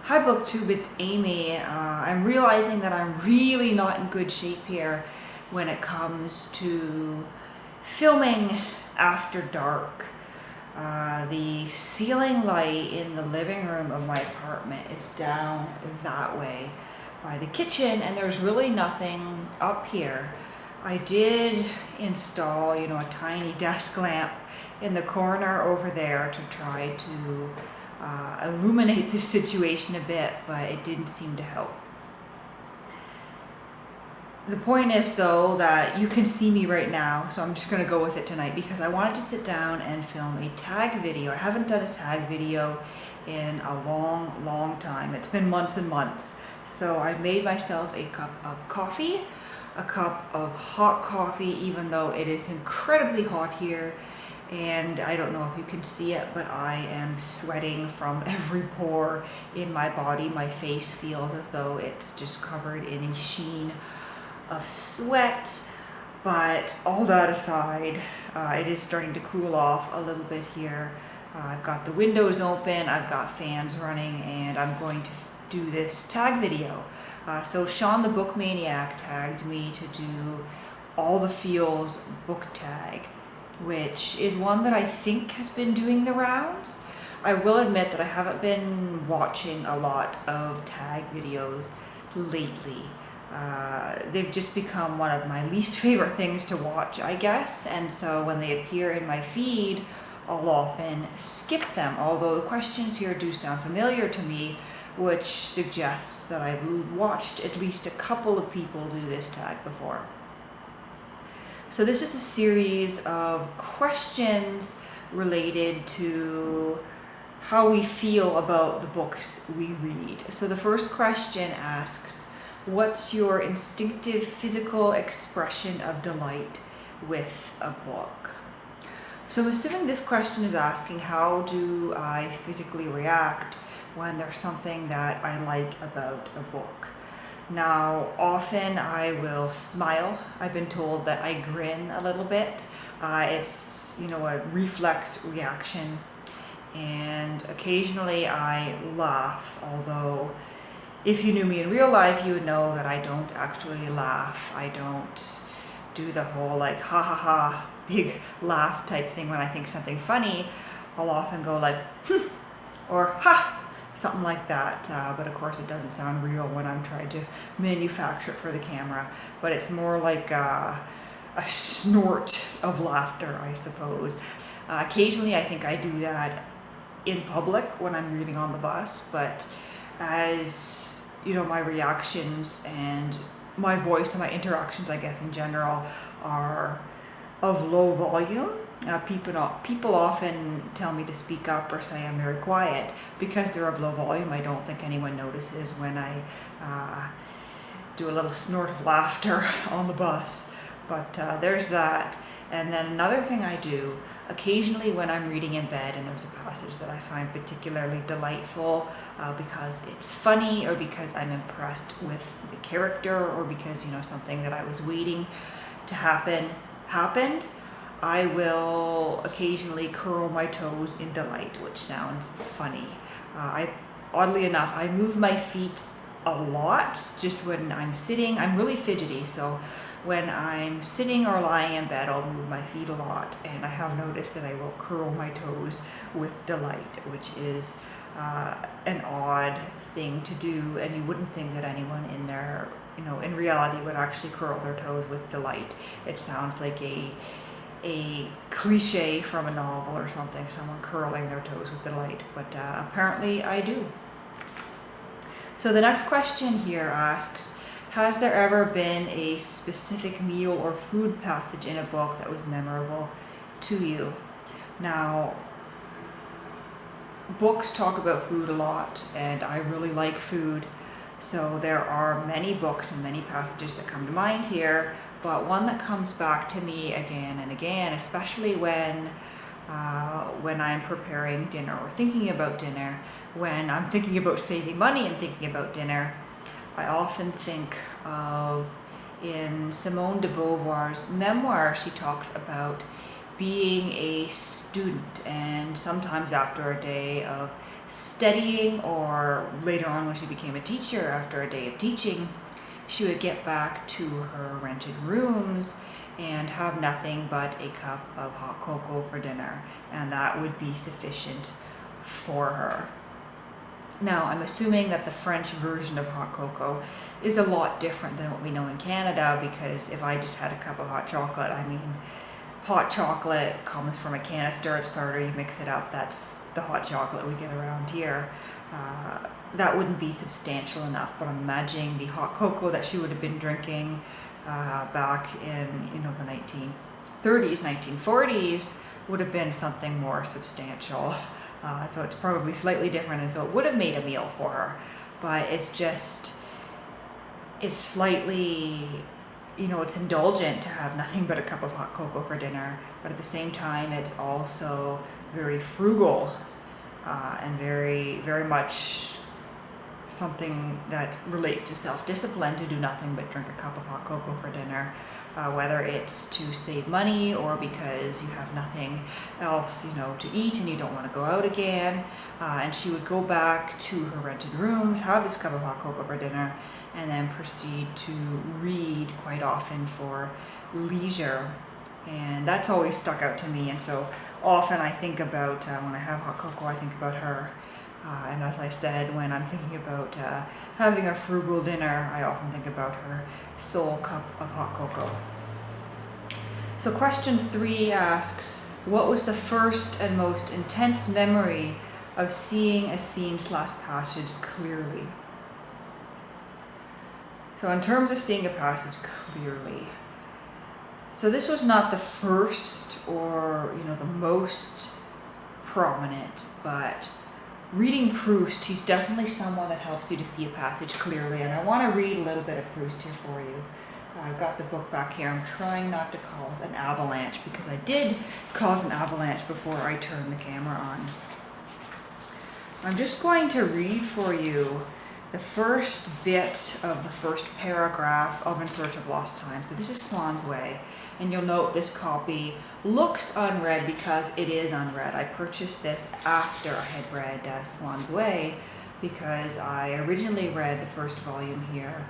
Hi BookTube, it's Amy. I'm realizing that I'm really not in good shape here when it comes to filming after dark. The ceiling light in the living room of my apartment is down that way by the kitchen, and there's really nothing up here. I did install, a tiny desk lamp in the corner over there to try to illuminate the situation a bit, but it didn't seem to help. The point is, though, that you can see me right now, so I'm just going to go with it tonight because I wanted to sit down and film a tag video. I haven't done a tag video in a long time. It's been months and months. So I made myself a cup of coffee, a cup of hot coffee, even though it is incredibly hot here. And I don't know if you can see it, but I am sweating from every pore in my body. My face feels as though it's just covered in a sheen of sweat. But all that aside, it is starting to cool off a little bit here. I've got the windows open, I've got fans running, and I'm going to do this tag video. So Sean the Book Maniac tagged me to do All the Feels book tag, which is one that I think has been doing the rounds. I will admit that I haven't been watching a lot of tag videos lately. They've just become one of my least favorite things to watch, I guess, and so when they appear in my feed, I'll often skip them, although the questions here do sound familiar to me, which suggests that I've watched at least a couple of people do this tag before. So this is a series of questions related to how we feel about the books we read. So the first question asks, what's your instinctive physical expression of delight with a book? So I'm assuming this question is asking, how do I physically react when there's something that I like about a book? Now, often I will smile. I've been told that I grin a little bit. It's, a reflex reaction. And occasionally I laugh, although if you knew me in real life, you would know that I don't actually laugh. I don't do the whole ha ha ha big laugh type thing when I think something funny. I'll often go like, or ha, something like that, but of course it doesn't sound real when I'm trying to manufacture it for the camera, but it's more like a snort of laughter, I suppose. Occasionally I think I do that in public when I'm reading on the bus, but as my reactions and my voice and my interactions, I guess in general, are of low volume. People often tell me to speak up or say I'm very quiet because they're of low volume. I don't think anyone notices when I do a little snort of laughter on the bus. But there's that. And then another thing I do, occasionally when I'm reading in bed and there's a passage that I find particularly delightful because it's funny or because I'm impressed with the character or because, something that I was waiting to happen happened, I will occasionally curl my toes in delight, which sounds funny. Oddly enough, I move my feet a lot just when I'm sitting. I'm really fidgety, so when I'm sitting or lying in bed, I'll move my feet a lot, and I have noticed that I will curl my toes with delight, which is an odd thing to do, and you wouldn't think that anyone in their, in reality would actually curl their toes with delight. It sounds like a cliche from a novel or something, someone curling their toes with delight, but apparently I do. So the next question here asks, has there ever been a specific meal or food passage in a book that was memorable to you? Now, books talk about food a lot, and I really like food. So there are many books and many passages that come to mind here, but one that comes back to me again and again, especially when I'm preparing dinner or thinking about dinner, when I'm thinking about saving money and thinking about dinner, I often think of, in Simone de Beauvoir's memoir, she talks about being a student, and sometimes after a day of studying, or later on when she became a teacher, after a day of teaching, she would get back to her rented rooms and have nothing but a cup of hot cocoa for dinner, and that would be sufficient for her. Now, I'm assuming that the French version of hot cocoa is a lot different than what we know in Canada, because if I just had a cup of hot chocolate, I mean, hot chocolate comes from a canister, it's powder, you mix it up, that's the hot chocolate we get around here. That wouldn't be substantial enough, but I'm imagining the hot cocoa that she would have been drinking back in, the 1930s, 1940s would have been something more substantial. So it's probably slightly different, and so it would have made a meal for her. But it's slightly, it's indulgent to have nothing but a cup of hot cocoa for dinner, but at the same time, it's also very frugal and very, very much something that relates to self-discipline, to do nothing but drink a cup of hot cocoa for dinner, whether it's to save money or because you have nothing else, to eat and you don't want to go out again. And she would go back to her rented rooms, have this cup of hot cocoa for dinner, and then proceed to read quite often for leisure. And that's always stuck out to me. And so often I think about, when I have hot cocoa, I think about her. And as I said, when I'm thinking about having a frugal dinner, I often think about her sole cup of hot cocoa. So question 3 asks, what was the first and most intense memory of seeing a scene/passage clearly? So in terms of seeing a passage clearly, so this was not the first or, the most prominent, but reading Proust, he's definitely someone that helps you to see a passage clearly. And I want to read a little bit of Proust here for you. I've got the book back here. I'm trying not to cause an avalanche, because I did cause an avalanche before I turned the camera on. I'm just going to read for you the first bit of the first paragraph of In Search of Lost Time. So this is Swan's Way. And you'll note this copy looks unread because it is unread. I purchased this after I had read Swan's Way, because I originally read the first volume here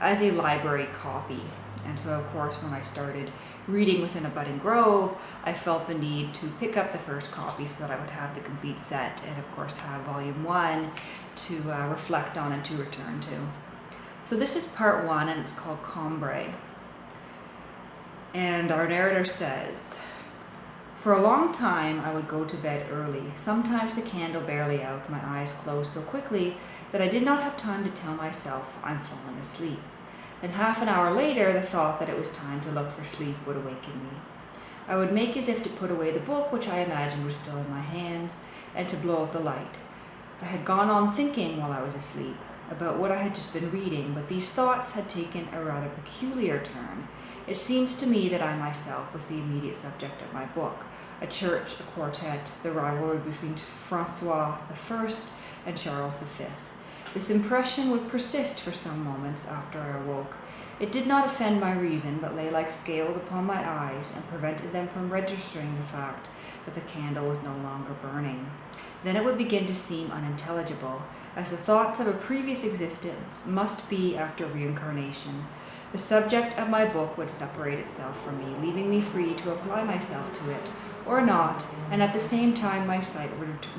as a library copy. And so, of course, when I started reading Within a Budding Grove, I felt the need to pick up the first copy so that I would have the complete set, and of course have volume 1 to reflect on and to return to. So this is part 1, and it's called Cambrai. And our narrator says, "For a long time I would go to bed early, sometimes the candle barely out, my eyes closed so quickly that I did not have time to tell myself I'm falling asleep. And half an hour later, the thought that it was time to look for sleep would awaken me. I would make as if to put away the book which I imagined was still in my hands, and to blow out the light. I had gone on thinking while I was asleep about what I had just been reading, but these thoughts had taken a rather peculiar turn. It seems to me that I myself was the immediate subject of my book, a church, a quartet, the rivalry between Francois I and Charles V. This impression would persist for some moments after I awoke. It did not offend my reason, but lay like scales upon my eyes and prevented them from registering the fact that the candle was no longer burning. Then it would begin to seem unintelligible, as the thoughts of a previous existence must be after reincarnation. The subject of my book would separate itself from me, leaving me free to apply myself to it, or not, and at the same time my sight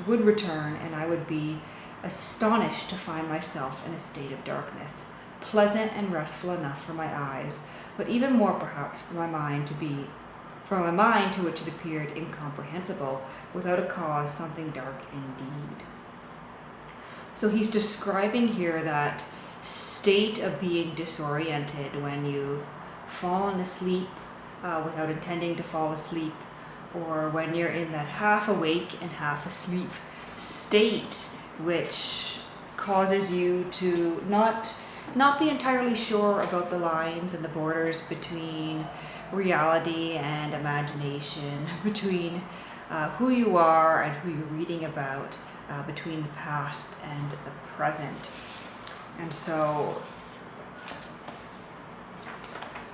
would return, and I would be astonished to find myself in a state of darkness, pleasant and restful enough for my eyes, but even more perhaps for my mind to which it appeared incomprehensible, without a cause, something dark indeed." So he's describing here that state of being disoriented when you've fallen asleep without intending to fall asleep, or when you're in that half awake and half asleep state, which causes you to not be entirely sure about the lines and the borders between reality and imagination, between who you are and who you're reading about, between the past and the present. And so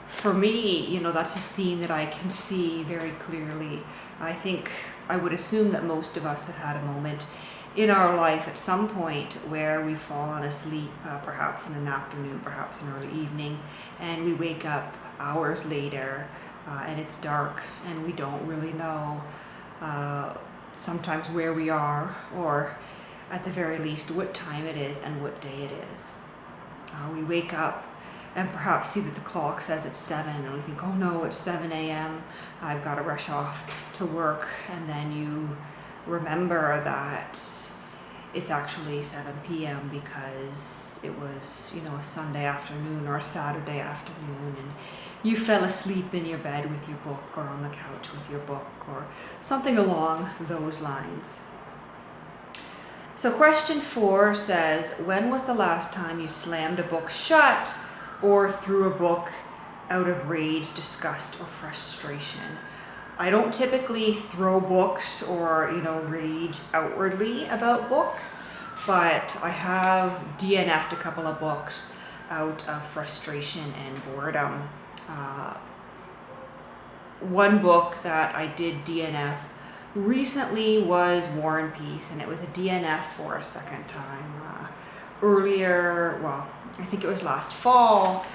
for me, that's a scene that I can see very clearly. I think I would assume that most of us have had a moment in our life at some point where we've fallen asleep, perhaps in an afternoon, perhaps in early evening, and we wake up hours later and it's dark and we don't really know sometimes where we are, or at the very least what time it is and what day it is. We wake up and perhaps see that the clock says it's 7 and we think, oh no, it's 7 a.m. I've got to rush off to work, and then you remember that it's actually 7 p.m. because it was, a Sunday afternoon or a Saturday afternoon, and you fell asleep in your bed with your book, or on the couch with your book, or something along those lines. So question 4 says, when was the last time you slammed a book shut or threw a book out of rage, disgust, or frustration? I don't typically throw books or, rage outwardly about books, but I have DNF'd a couple of books out of frustration and boredom. One book that I did DNF recently was War and Peace, and it was a DNF for a second time. I think it was last fall,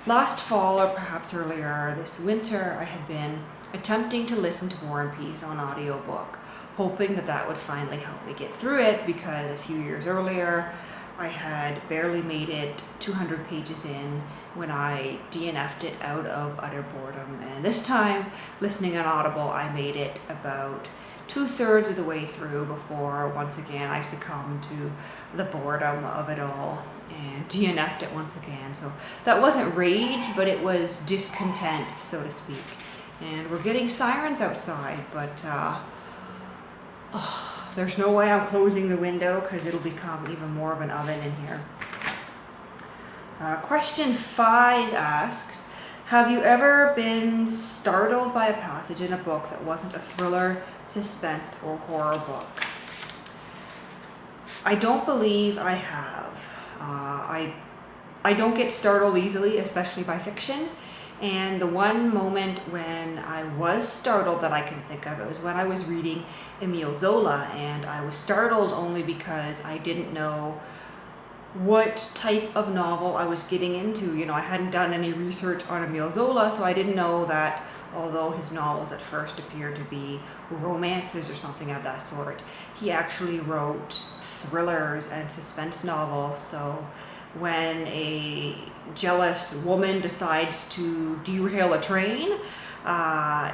or perhaps earlier this winter, I had been attempting to listen to War and Peace on audiobook, hoping that would finally help me get through it, because a few years earlier I had barely made it 200 pages in when I DNF'd it out of utter boredom. And this time, listening on Audible, I made it about 2/3 of the way through before once again I succumbed to the boredom of it all and DNF'd it once again. So that wasn't rage, but it was discontent, so to speak. And we're getting sirens outside, but there's no way I'm closing the window because it'll become even more of an oven in here. Question 5 asks, have you ever been startled by a passage in a book that wasn't a thriller, suspense, or horror book? I don't believe I have. I don't get startled easily, especially by fiction. And the one moment when I was startled that I can think of, it was when I was reading Emile Zola, and I was startled only because I didn't know what type of novel I was getting into. I hadn't done any research on Emile Zola, so I didn't know that although his novels at first appeared to be romances or something of that sort, he actually wrote thrillers and suspense novels. So when a jealous woman decides to derail a train,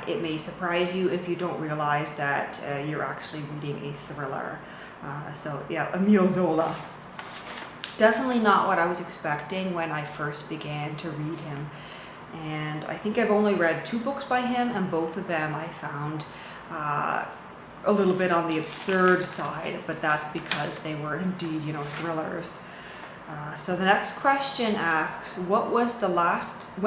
it may surprise you if you don't realize that you're actually reading a thriller. Emile Zola. Definitely not what I was expecting when I first began to read him. And I think I've only read 2 books by him, and both of them I found a little bit on the absurd side, but that's because they were indeed, thrillers. So the next question asks, what was the last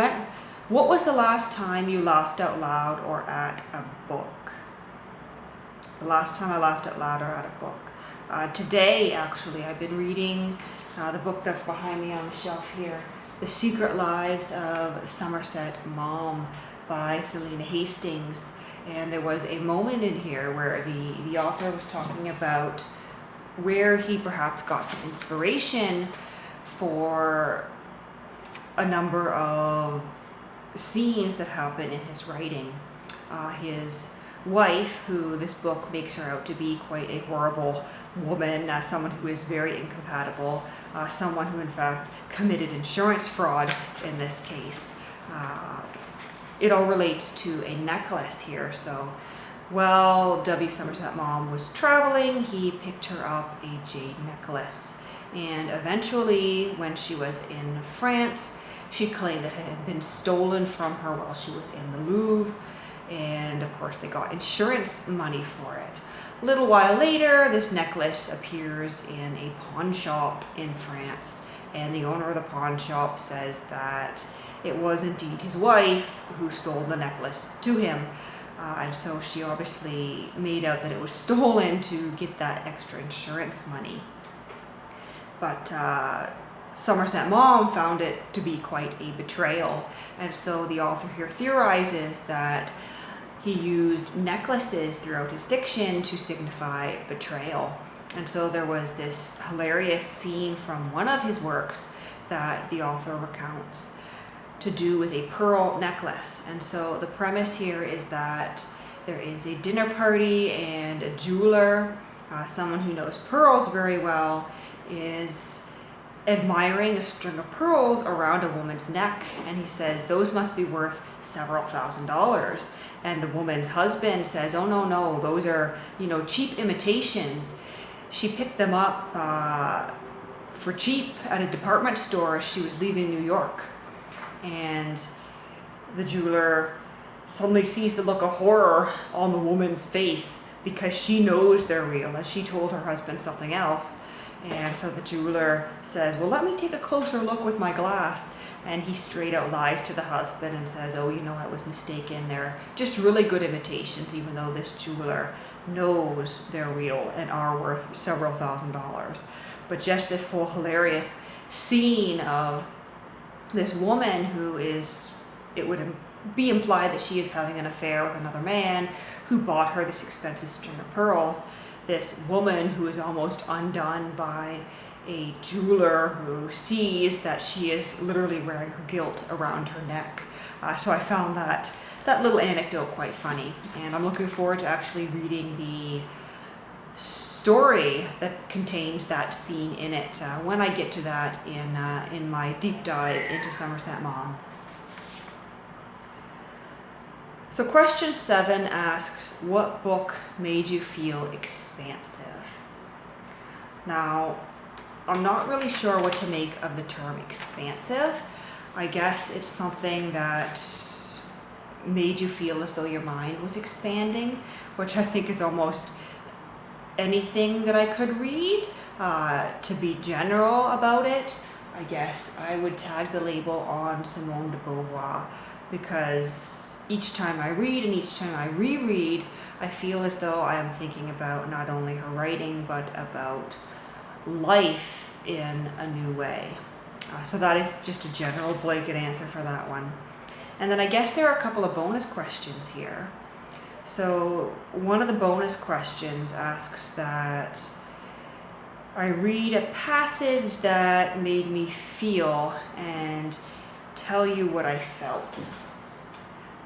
time you laughed out loud or at a book? The last time I laughed out loud or at a book. Today, actually, I've been reading the book that's behind me on the shelf here, The Secret Lives of Somerset Maugham by Selena Hastings. And there was a moment in here where the author was talking about where he perhaps got some inspiration for a number of scenes that happen in his writing. His wife, who this book makes her out to be quite a horrible woman, someone who is very incompatible, someone who in fact committed insurance fraud in this case. It all relates to a necklace here. So while W. Somerset Maugham was traveling, he picked her up a jade necklace. And eventually, when she was in France, she claimed that it had been stolen from her while she was in the Louvre. And of course, they got insurance money for it. A little while later, this necklace appears in a pawn shop in France. And the owner of the pawn shop says that it was indeed his wife who sold the necklace to him. And so she obviously made out that it was stolen to get that extra insurance money. But Somerset Maugham found it to be quite a betrayal. And so the author here theorizes that he used necklaces throughout his fiction to signify betrayal. And so there was this hilarious scene from one of his works that the author recounts to do with a pearl necklace. And so the premise here is that there is a dinner party and a jeweler, someone who knows pearls very well, is admiring a string of pearls around a woman's neck. And he says, those must be worth several $1,000s. And the woman's husband says, oh, no, those are, cheap imitations. She picked them up for cheap at a department store as she was leaving New York. And the jeweler suddenly sees the look of horror on the woman's face because she knows they're real and she told her husband something else. And so the jeweler says, well, let me take a closer look with my glass. And he straight out lies to the husband and says, oh, I was mistaken. They're just really good imitations, even though this jeweler knows they're real and are worth several $1,000s. But just this whole hilarious scene of this woman who is, it would be implied that she is having an affair with another man who bought her this expensive string of pearls. This woman who is almost undone by a jeweler who sees that she is literally wearing her guilt around her neck. So I found that little anecdote quite funny. And I'm looking forward to actually reading the story that contains that scene in it when I get to that in my deep dive into Somerset Maugham. So question 7 asks, what book made you feel expansive? Now, I'm not really sure what to make of the term expansive. I guess it's something that made you feel as though your mind was expanding, which I think is almost anything that I could read. To be general about it, I guess I would tag the label on Simone de Beauvoir, because each time I read and each time I reread, I feel as though I am thinking about not only her writing, but about life in a new way. So that is just a general blanket answer for that one. And then I guess there are a couple of bonus questions here. So one of the bonus questions asks that I read a passage that made me feel and tell you what I felt.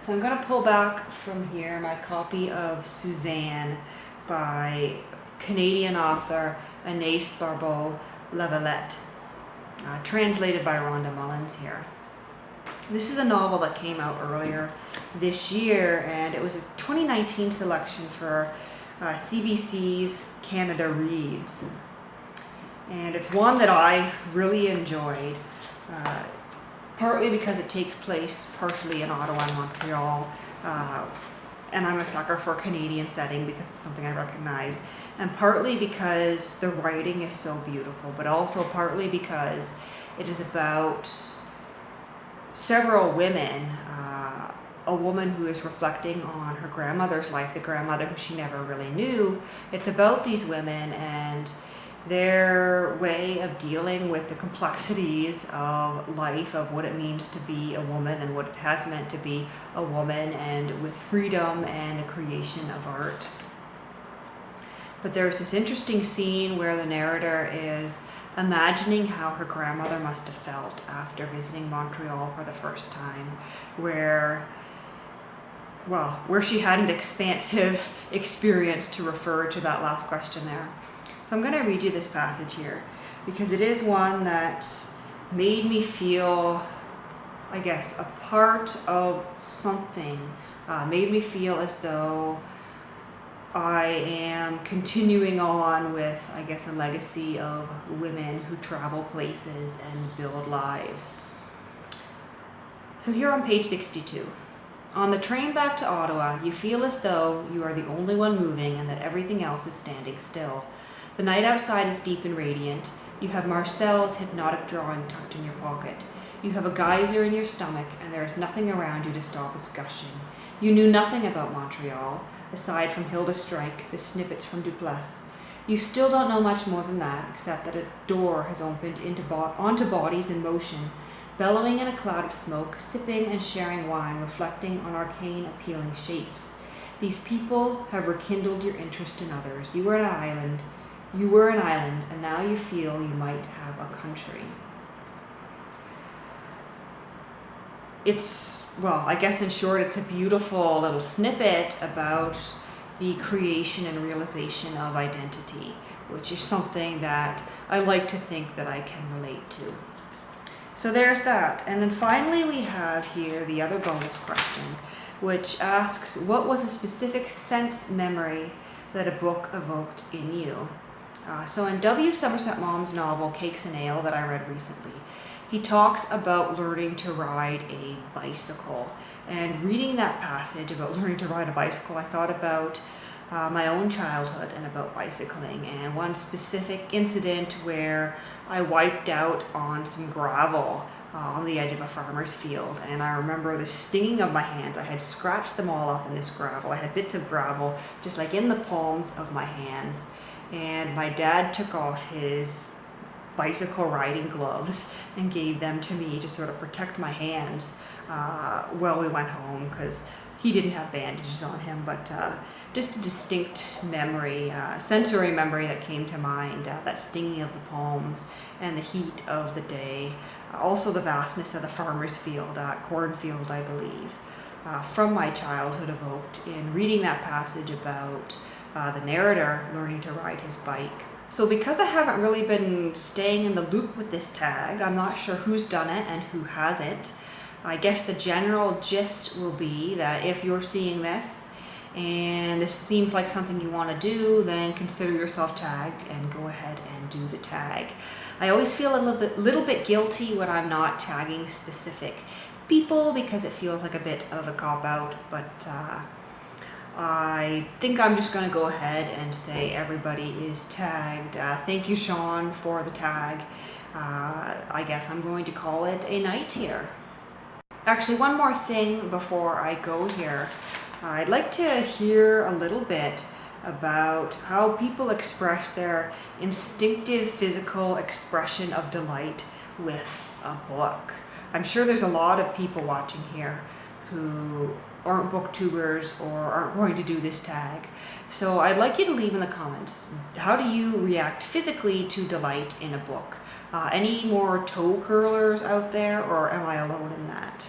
So I'm going to pull back from here my copy of Suzanne by Canadian author Anaïs Barbeau-Lavalette, translated by Rhonda Mullins here. This is a novel that came out earlier this year, and it was a 2019 selection for CBC's Canada Reads. And it's one that I really enjoyed, partly because it takes place partially in Ottawa and Montreal, and I'm a sucker for a Canadian setting because it's something I recognize, and partly because the writing is so beautiful, but also partly because it is about several women, a woman who is reflecting on her grandmother's life, the grandmother who she never really knew. It's about these women and their way of dealing with the complexities of life, of what it means to be a woman and what it has meant to be a woman, and with freedom and the creation of art. But there's this interesting scene where the narrator is imagining how her grandmother must have felt after visiting Montreal for the first time, where she had an expansive experience, to refer to that last question there. So I'm going to read you this passage here because it is one that made me feel, I guess, a part of something, made me feel as though I am continuing on with, I guess, a legacy of women who travel places and build lives. So here on page 62. On the train back to Ottawa, you feel as though you are the only one moving and that everything else is standing still. The night outside is deep and radiant. You have Marcel's hypnotic drawing tucked in your pocket. You have a geyser in your stomach, and there is nothing around you to stop its gushing. You knew nothing about Montreal, aside from Hilda Strike, the snippets from Duplass. You still don't know much more than that, except that a door has opened onto bodies in motion, bellowing in a cloud of smoke, sipping and sharing wine, reflecting on arcane, appealing shapes. These people have rekindled your interest in others. You were an island, and now you feel you might have a country. I guess in short, it's a beautiful little snippet about the creation and realization of identity, which is something that I like to think that I can relate to. So there's that. And then finally we have here the other bonus question, which asks, what was a specific sense memory that a book evoked in you? So in W. Somerset Maugham's novel, Cakes and Ale, that I read recently, he talks about learning to ride a bicycle. And reading that passage about learning to ride a bicycle, I thought about my own childhood and about bicycling, and one specific incident where I wiped out on some gravel on the edge of a farmer's field, and I remember the stinging of my hands. I had scratched them all up in this gravel. I had bits of gravel just like in the palms of my hands, and my dad took off his bicycle riding gloves and gave them to me to sort of protect my hands while we went home, because he didn't have bandages on him, but just a distinct memory, sensory memory that came to mind, that stinging of the palms and the heat of the day, also the vastness of the farmer's field, cornfield, I believe, from my childhood evoked in reading that passage about the narrator learning to ride his bike. So because I haven't really been staying in the loop with this tag, I'm not sure who's done it and who hasn't. I guess the general gist will be that if you're seeing this and this seems like something you want to do, then consider yourself tagged and go ahead and do the tag. I always feel a little bit guilty when I'm not tagging specific people because it feels like a bit of a cop-out, but I think I'm just going to go ahead and say everybody is tagged. Thank you, Sean, for the tag. I guess I'm going to call it a night here. Actually, one more thing before I go here. I'd like to hear a little bit about how people express their instinctive physical expression of delight with a book. I'm sure there's a lot of people watching here who aren't booktubers or aren't going to do this tag. So I'd like you to leave in the comments, how do you react physically to delight in a book? Any more toe curlers out there, or am I alone in that?